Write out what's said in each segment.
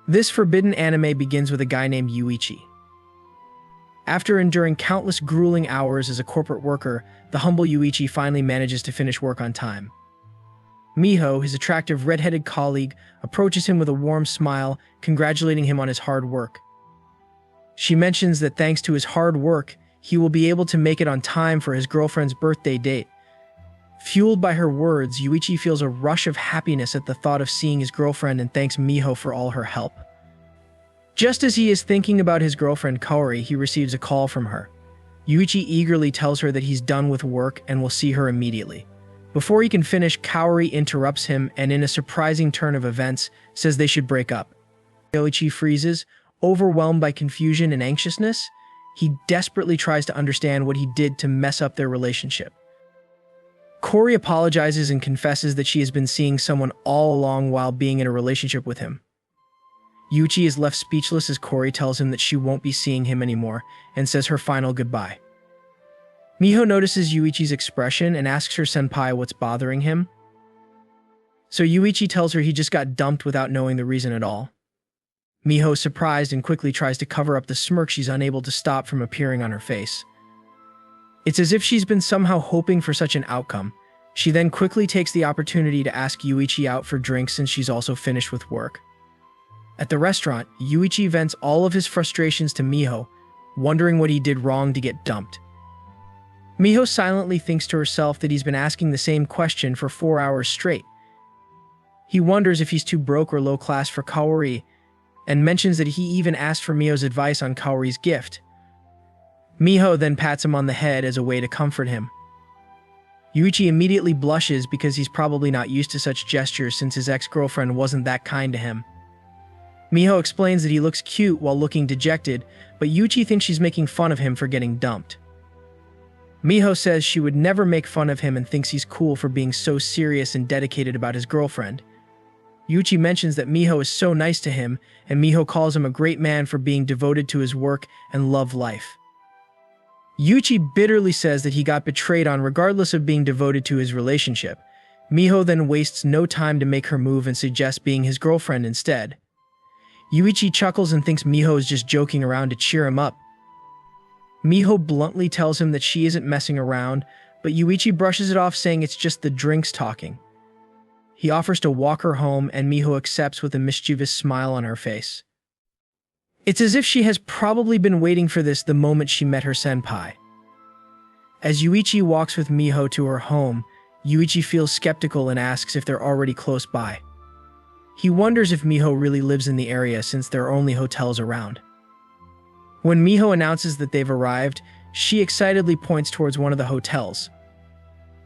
This forbidden anime begins with a guy named Yuichi. After enduring countless grueling hours as a corporate worker, the humble Yuichi finally manages to finish work on time. Miho, his attractive red-headed colleague, approaches him with a warm smile, congratulating him on his hard work. She mentions that thanks to his hard work, he will be able to make it on time for his girlfriend's birthday date. Fueled by her words, Yuichi feels a rush of happiness at the thought of seeing his girlfriend and thanks Miho for all her help. Just as he is thinking about his girlfriend Kaori, he receives a call from her. Yuichi eagerly tells her that he's done with work and will see her immediately. Before he can finish, Kaori interrupts him and in a surprising turn of events, says they should break up. Yuichi freezes, overwhelmed by confusion and anxiousness. He desperately tries to understand what he did to mess up their relationship. Kaori apologizes and confesses that she has been seeing someone all along while being in a relationship with him. Yuichi is left speechless as Kaori tells him that she won't be seeing him anymore and says her final goodbye. Miho notices Yuichi's expression and asks her senpai what's bothering him. So Yuichi tells her he just got dumped without knowing the reason at all. Miho is surprised and quickly tries to cover up the smirk she's unable to stop from appearing on her face. It's as if she's been somehow hoping for such an outcome. She then quickly takes the opportunity to ask Yuichi out for drinks since she's also finished with work. At the restaurant, Yuichi vents all of his frustrations to Miho, wondering what he did wrong to get dumped. Miho silently thinks to herself that he's been asking the same question for 4 hours straight. He wonders if he's too broke or low class for Kaori, and mentions that he even asked for Miho's advice on Kaori's gift. Miho then pats him on the head as a way to comfort him. Yuichi immediately blushes because he's probably not used to such gestures since his ex-girlfriend wasn't that kind to him. Miho explains that he looks cute while looking dejected, but Yuichi thinks she's making fun of him for getting dumped. Miho says she would never make fun of him and thinks he's cool for being so serious and dedicated about his girlfriend. Yuichi mentions that Miho is so nice to him, and Miho calls him a great man for being devoted to his work and love life. Yuichi bitterly says that he got betrayed on regardless of being devoted to his relationship. Miho then wastes no time to make her move and suggests being his girlfriend instead. Yuichi chuckles and thinks Miho is just joking around to cheer him up. Miho bluntly tells him that she isn't messing around, but Yuichi brushes it off saying it's just the drinks talking. He offers to walk her home and Miho accepts with a mischievous smile on her face. It's as if she has probably been waiting for this the moment she met her senpai. As Yuichi walks with Miho to her home, Yuichi feels skeptical and asks if they're already close by. He wonders if Miho really lives in the area since there are only hotels around. When Miho announces that they've arrived, she excitedly points towards one of the hotels.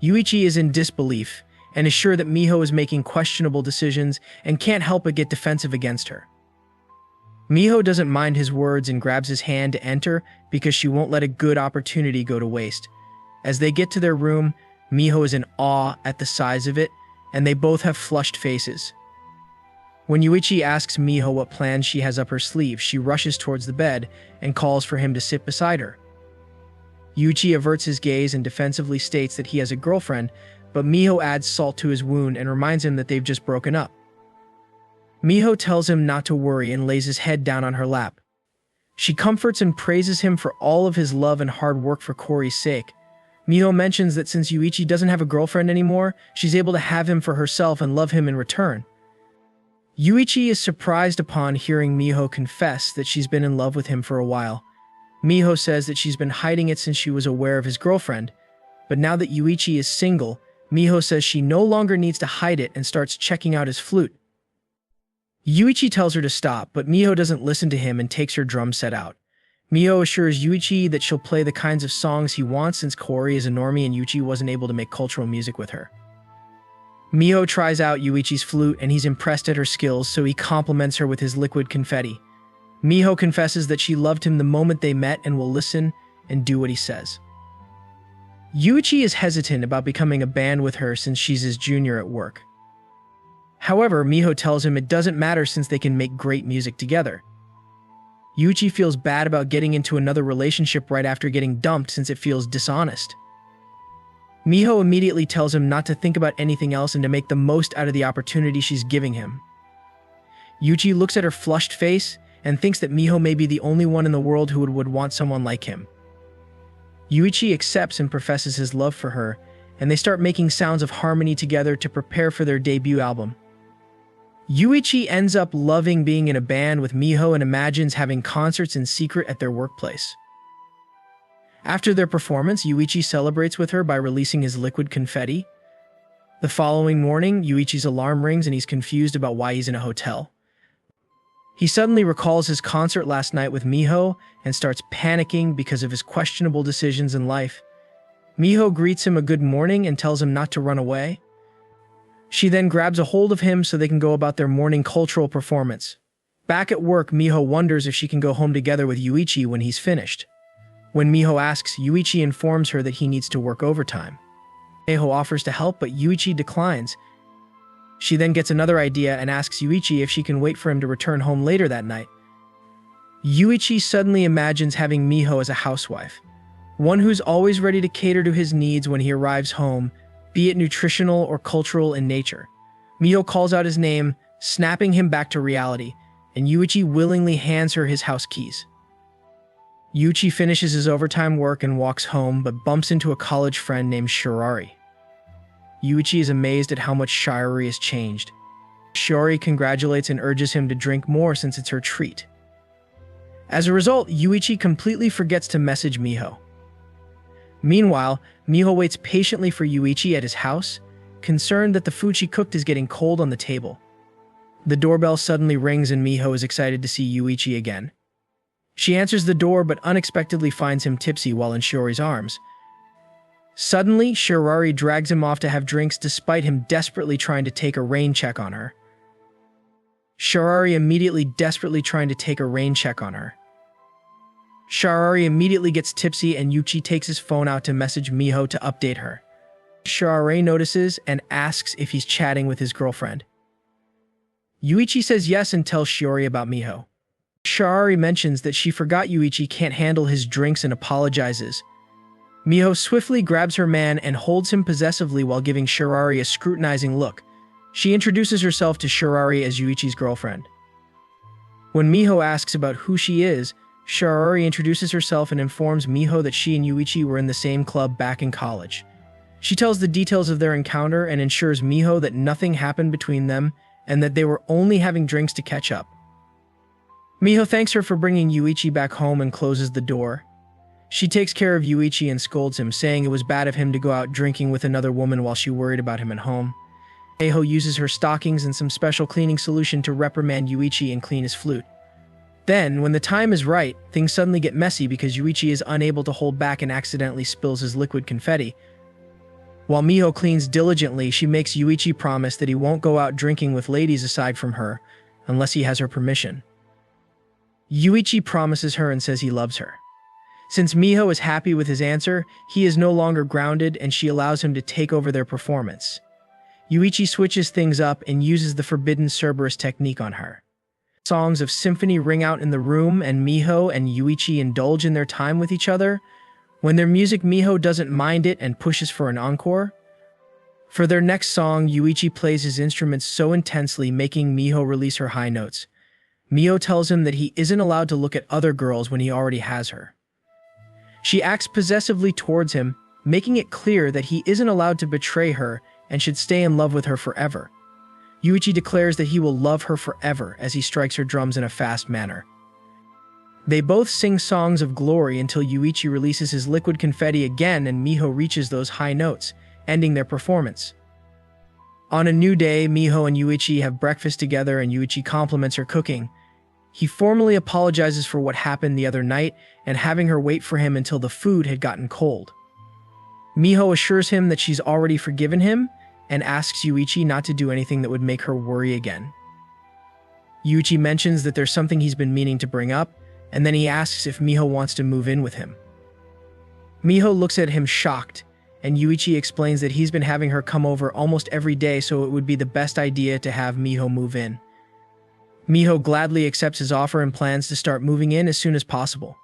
Yuichi is in disbelief and is sure that Miho is making questionable decisions and can't help but get defensive against her. Miho doesn't mind his words and grabs his hand to enter because she won't let a good opportunity go to waste. As they get to their room, Miho is in awe at the size of it, and they both have flushed faces. When Yuichi asks Miho what plans she has up her sleeve, she rushes towards the bed and calls for him to sit beside her. Yuichi averts his gaze and defensively states that he has a girlfriend, but Miho adds salt to his wound and reminds him that they've just broken up. Miho tells him not to worry and lays his head down on her lap. She comforts and praises him for all of his love and hard work for Kaori's sake. Miho mentions that since Yuichi doesn't have a girlfriend anymore, she's able to have him for herself and love him in return. Yuichi is surprised upon hearing Miho confess that she's been in love with him for a while. Miho says that she's been hiding it since she was aware of his girlfriend, but now that Yuichi is single, Miho says she no longer needs to hide it and starts checking out his flute. Yuichi tells her to stop, but Miho doesn't listen to him and takes her drum set out. Miho assures Yuichi that she'll play the kinds of songs he wants since Kaori is a normie and Yuichi wasn't able to make cultural music with her. Miho tries out Yuichi's flute and he's impressed at her skills, so he compliments her with his liquid confetti. Miho confesses that she loved him the moment they met and will listen and do what he says. Yuichi is hesitant about becoming a band with her since she's his junior at work. However, Miho tells him it doesn't matter since they can make great music together. Yuichi feels bad about getting into another relationship right after getting dumped since it feels dishonest. Miho immediately tells him not to think about anything else and to make the most out of the opportunity she's giving him. Yuichi looks at her flushed face and thinks that Miho may be the only one in the world who would want someone like him. Yuichi accepts and professes his love for her, and they start making sounds of harmony together to prepare for their debut album. Yuichi ends up loving being in a band with Miho and imagines having concerts in secret at their workplace. After their performance, Yuichi celebrates with her by releasing his liquid confetti. The following morning, Yuichi's alarm rings and he's confused about why he's in a hotel. He suddenly recalls his concert last night with Miho and starts panicking because of his questionable decisions in life. Miho greets him a good morning and tells him not to run away. She then grabs a hold of him so they can go about their morning cultural performance. Back at work, Miho wonders if she can go home together with Yuichi when he's finished. When Miho asks, Yuichi informs her that he needs to work overtime. Miho offers to help, but Yuichi declines. She then gets another idea and asks Yuichi if she can wait for him to return home later that night. Yuichi suddenly imagines having Miho as a housewife, one who's always ready to cater to his needs when he arrives home, be it nutritional or cultural in nature. Miho calls out his name, snapping him back to reality, and Yuichi willingly hands her his house keys. Yuichi finishes his overtime work and walks home, but bumps into a college friend named Shirari. Yuichi is amazed at how much Shirari has changed. Shirari congratulates and urges him to drink more since it's her treat. As a result, Yuichi completely forgets to message Miho. Meanwhile, Miho waits patiently for Yuichi at his house, concerned that the food she cooked is getting cold on the table. The doorbell suddenly rings and Miho is excited to see Yuichi again. She answers the door but unexpectedly finds him tipsy while in Shiori's arms. Suddenly, Shirari drags him off to have drinks despite him desperately trying to take a rain check on her. Shirari immediately gets tipsy and Yuichi takes his phone out to message Miho to update her. Shirari notices and asks if he's chatting with his girlfriend. Yuichi says yes and tells Shiori about Miho. Shirari mentions that she forgot Yuichi can't handle his drinks and apologizes. Miho swiftly grabs her man and holds him possessively while giving Shirari a scrutinizing look. She introduces herself to Shirari as Yuichi's girlfriend. When Miho asks about who she is, Shirari introduces herself and informs Miho that she and Yuichi were in the same club back in college. She tells the details of their encounter and ensures Miho that nothing happened between them and that they were only having drinks to catch up. Miho thanks her for bringing Yuichi back home and closes the door. She takes care of Yuichi and scolds him, saying it was bad of him to go out drinking with another woman while she worried about him at home. Miho uses her stockings and some special cleaning solution to reprimand Yuichi and clean his flute. Then, when the time is right, things suddenly get messy because Yuichi is unable to hold back and accidentally spills his liquid confetti. While Miho cleans diligently, she makes Yuichi promise that he won't go out drinking with ladies aside from her, unless he has her permission. Yuichi promises her and says he loves her. Since Miho is happy with his answer, he is no longer grounded and she allows him to take over their performance. Yuichi switches things up and uses the forbidden Cerberus technique on her. Songs of symphony ring out in the room and Miho and Yuichi indulge in their time with each other. When their music, Miho doesn't mind it and pushes for an encore. For their next song, Yuichi plays his instruments so intensely, making Miho release her high notes. Miho tells him that he isn't allowed to look at other girls when he already has her. She acts possessively towards him, making it clear that he isn't allowed to betray her and should stay in love with her forever. Yuichi declares that he will love her forever as he strikes her drums in a fast manner. They both sing songs of glory until Yuichi releases his liquid confetti again and Miho reaches those high notes, ending their performance. On a new day, Miho and Yuichi have breakfast together and Yuichi compliments her cooking. He formally apologizes for what happened the other night and having her wait for him until the food had gotten cold. Miho assures him that she's already forgiven him and asks Yuichi not to do anything that would make her worry again. Yuichi mentions that there's something he's been meaning to bring up, and then he asks if Miho wants to move in with him. Miho looks at him shocked, and Yuichi explains that he's been having her come over almost every day, so it would be the best idea to have Miho move in. Miho gladly accepts his offer and plans to start moving in as soon as possible.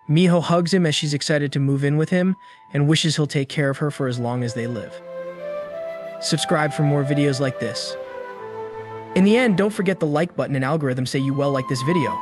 Miho hugs him as she's excited to move in with him and wishes he'll take care of her for as long as they live. Subscribe for more videos like this. In the end, don't forget the like button and algorithm say you well like this video.